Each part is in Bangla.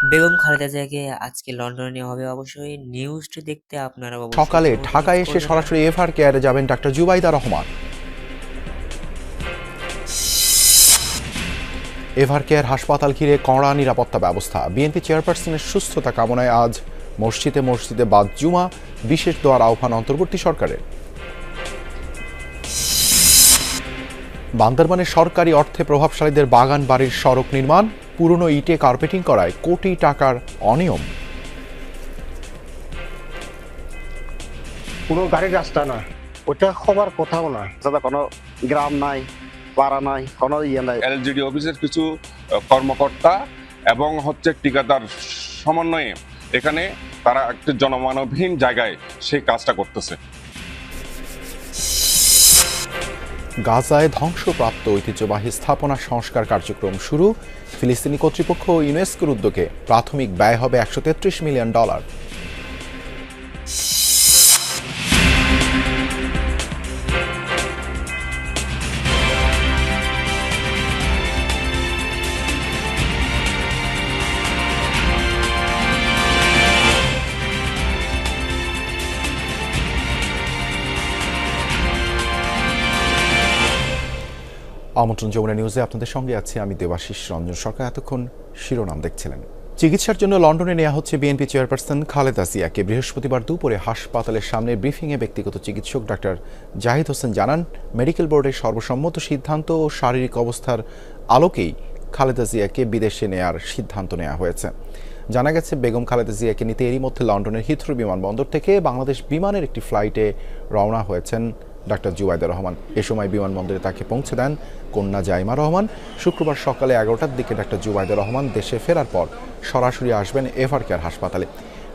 বেগম খালেদা জিয়াকে আজকে লন্ডনে নেওয়া হবে। অবশ্যই নিউজটি দেখতে আপনারা অবশ্যই সকালে চ্যানেলটি ঢাকায় এসে করে রাখবেন। সরাসরি এভার কেয়ারে যাবেন doctor Zubaida Rahman. Evercare হাসপাতাল ঘিরে কড়া নিরাপত্তা ব্যবস্থা। বিএনপি চেয়ারপারসনের সুস্থতা কামনায় আজ মসজিদে মসজিদে বাদ জুমা, বিশেষ দোয়ার আহ্বান অন্তর্বর্তী সরকারের। বান্দরবানে সরকারি অর্থে প্রভাবশালীদের বাগান বাড়ির সড়ক নির্মাণ, পুরনো ইটে কার্পেটিং করায় কোটি টাকার অনিয়ম। পুরো গাড়ির রাস্তা না, ওটা হবার কথাও না। দাদা কোনো গ্রাম নাই, পাড়া নাই, কোনো ইয়ে নাই। এলজিডি অফিসের কিছু কর্মকর্তা এবং ঠিকাদার সমন্বয়ে এখানে তারা একটি জনমানবহীন জায়গায় সেই কাজটা করতেছে। গাজায় ধ্বংসপ্রাপ্ত ঐতিহ্যবাহী স্থাপনা সংস্কার কার্যক্রম শুরু। ফিলিস্তিনি কর্তৃপক্ষ ও ইউনেস্কোর উদ্যোগে প্রাথমিক ব্যয় হবে $133 মিলিয়ন। আমন্ত্রণ যমুনা নিউজে আপনাদের সঙ্গে আছি আমি দেবাশিস রঞ্জন সরকার। এতক্ষণ শিরোনাম দেখছিলেন। চিকিৎসার জন্য লন্ডনে নেওয়া হচ্ছে বিএনপি চেয়ারপারসন খালেদা জিয়াকে। বৃহস্পতিবার দুপুরে হাসপাতালের সামনে ব্রিফিংয়ে ব্যক্তিগত চিকিৎসক ডাক্তার জাহিদ হোসেন জানান, মেডিকেল বোর্ডের সর্বসম্মত সিদ্ধান্ত ও শারীরিক অবস্থার আলোকেই খালেদা জিয়াকে বিদেশে নেয়ার সিদ্ধান্ত নেওয়া হয়েছে। জানা গেছে, বেগম খালেদা জিয়াকে নিতে এরই মধ্যে লন্ডনের হিথ্রো বিমানবন্দর থেকে বাংলাদেশ বিমানের একটি ফ্লাইটে রওনা হয়েছেন ডাক্তার জুবাইদা রহমান। এ সময় বিমানবন্দরে তাকে পৌঁছে দেন কন্যা জাইমা রহমান। শুক্রবার সকালে 11টার দিকে ডাক্তার জুবাইদা রহমান দেশে ফেরার পর সরাসরি আসবেন এভার কেয়ার হাসপাতালে।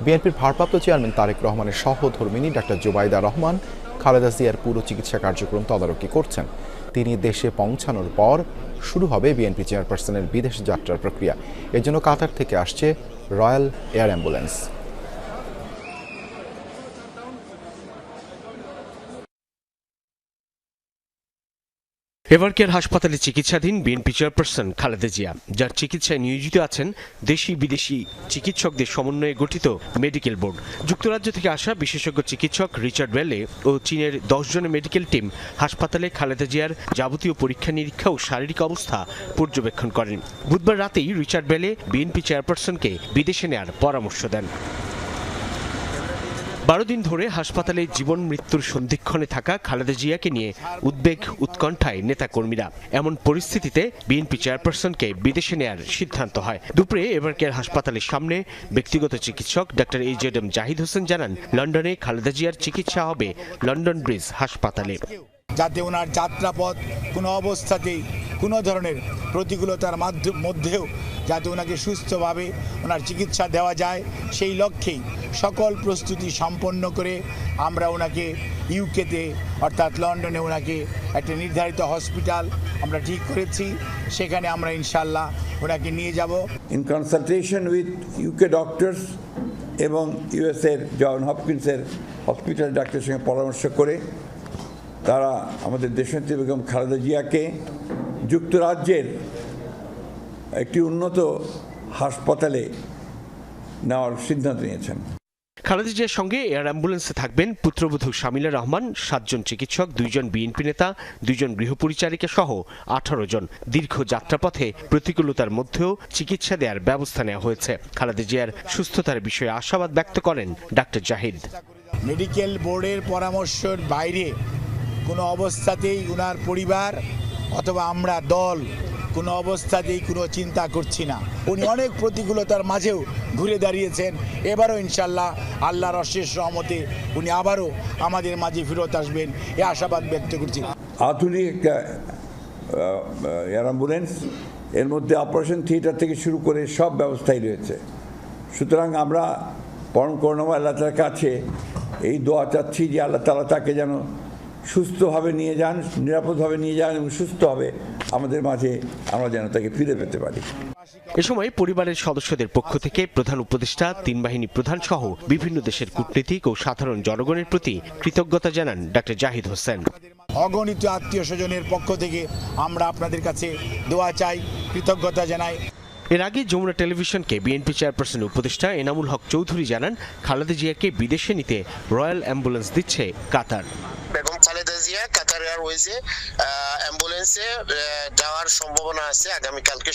বিএনপির ভারপ্রাপ্ত চেয়ারম্যান তারেক রহমানের সহধর্মিণী ডাক্তার জুবাইদা রহমান খালেদা জিয়ার পুরো চিকিৎসা কার্যক্রম তদারকি করছেন। তিনি দেশে পৌঁছানোর পর শুরু হবে বিএনপি চেয়ারপারসনের বিদেশ যাত্রার প্রক্রিয়া। এর জন্য কাতার থেকে আসছে royal air ambulance. Ever care হাসপাতালে চিকিৎসাধীন বিএনপি চেয়ারপারসন খালেদা জিয়া, যার চিকিৎসায় নিয়োজিত আছেন দেশি বিদেশি চিকিৎসকদের সমন্বয়ে গঠিত মেডিকেল বোর্ড। যুক্তরাজ্য থেকে আসা বিশেষজ্ঞ চিকিৎসক রিচার্ড বেলে ও চীনের 10 জনের মেডিকেল টিম হাসপাতালে খালেদা জিয়ার যাবতীয় পরীক্ষা নিরীক্ষা ও শারীরিক অবস্থা পর্যবেক্ষণ করেন। বুধবার রাতেই রিচার্ড বেলে বিএনপি চেয়ারপারসনকে বিদেশে নেয়ার পরামর্শ দেন। 12 দিন ধরে হাসপাতালে জীবন মৃত্যুর সন্ধিক্ষণে থাকা খালেদা জিয়াকে নিয়ে উদ্বেগ উৎকণ্ঠায় নেতাকর্মীরা। এমন পরিস্থিতিতে বিএনপি চেয়ারপারসনকে বিদেশে নেয়ার সিদ্ধান্ত হয়। দুপুরে এভার কেয়ার হাসপাতালের সামনে ব্যক্তিগত চিকিৎসক ডাক্তার AJM জাহিদ হোসেন জানান, লন্ডনে খালেদা জিয়ার চিকিৎসা হবে লন্ডন ব্রিজ হাসপাতালে। যাতে ওনার যাত্রাপথ কোনো অবস্থাতেই কোনো ধরনের প্রতিকূলতার মধ্যেও যাতে ওনাকে সুস্থভাবে ওনার চিকিৎসা দেওয়া যায়, সেই লক্ষ্যেই সকল প্রস্তুতি সম্পন্ন করে আমরা ওনাকে ইউকেতে অর্থাৎ লন্ডনে ওনাকে একটা নির্ধারিত হসপিটাল আমরা ঠিক করেছি। সেখানে আমরা ইনশাল্লাহ ওনাকে নিয়ে যাব। In consultation with UK doctors এবং ইউএসের জন হপকিন্সের হসপিটাল ডাক্তারের সঙ্গে পরামর্শ করে তারা আমাদের দেশনেত্রী বেগম খালেদা জিয়াকে যুক্তরাজ্যের একটি উন্নত হাসপাতালে নেওয়ার সিদ্ধান্ত নিয়েছেন। খালেদা জিয়ার সঙ্গে এয়ার অ্যাম্বুলেন্সে থাকবেন পুত্রবধূ শামিলা রহমান, 7 জন চিকিৎসক, 2 জন বিএনপি নেতা, 2 জন গৃহপরিচারিকা সহ 18 জন। দীর্ঘ যাত্রাপথে প্রতিকূলতার মধ্যেও চিকিৎসা দেওয়ার ব্যবস্থা নেওয়া হয়েছে। খালেদা জিয়ার সুস্থতার বিষয়ে আশাবাদ ব্যক্ত করেন ডাক্তার জাহিদ। মেডিকেল বোর্ডের পরামর্শের বাইরে কোনো অবস্থাতেই ওনার পরিবার অথবা আমরা দল কোনো অবস্থাতেই কোনো চিন্তা করছি না। উনি অনেক প্রতিকূলতার মাঝেও ঘুরে দাঁড়িয়েছেন। এবারও ইনশাল্লাহ আল্লাহর অশেষ রহমতে উনি আবারও আমাদের মাঝে ফেরত আসবেন, এ আশাবাদ ব্যক্ত করছি। আধুনিক একটা এয়ার অ্যাম্বুলেন্স, এর মধ্যে অপারেশন থিয়েটার থেকে শুরু করে সব ব্যবস্থাই রয়েছে। সুতরাং আমরা পরম করুণাময় আল্লাহ তাআলার কাছে এই দোয়া চাচ্ছি যে আল্লাহ তাআলা তাকে যেন সুস্থভাবে নিয়ে যান, নিরাপদভাবে নিয়ে যান এবং সুস্থভাবে আমাদের মাঝে আমরা যেন তাকে ফিরে পেতে পারি। এ সময় পরিবারের সদস্যদের পক্ষ থেকে প্রধান উপদেষ্টা, 3 বাহিনী প্রধান সহ বিভিন্ন দেশের কূটনীতিক ও সাধারণ জনগণের প্রতি কৃতজ্ঞতা জানান ডাক্তার জাহিদ হোসেন। অগণিত আত্মীয় স্বজনের পক্ষ থেকে আমরা আপনাদের কাছে দোয়া চাই, কৃতজ্ঞতা জানাই। এর আগে যমুনা টেলিভিশনকে বিএনপি চেয়ারপারসন উপদেষ্টা এনামুল হক চৌধুরী জানান, খালেদা জিয়াকে বিদেশে নিতে রয়্যাল অ্যাম্বুলেন্স দিচ্ছে কাতার। বেগম খালেদা জিয়া কাতার এয়ারওয়েজে অ্যাম্বুলেন্সে যাওয়ার সম্ভাবনা আছে আগামীকালকে।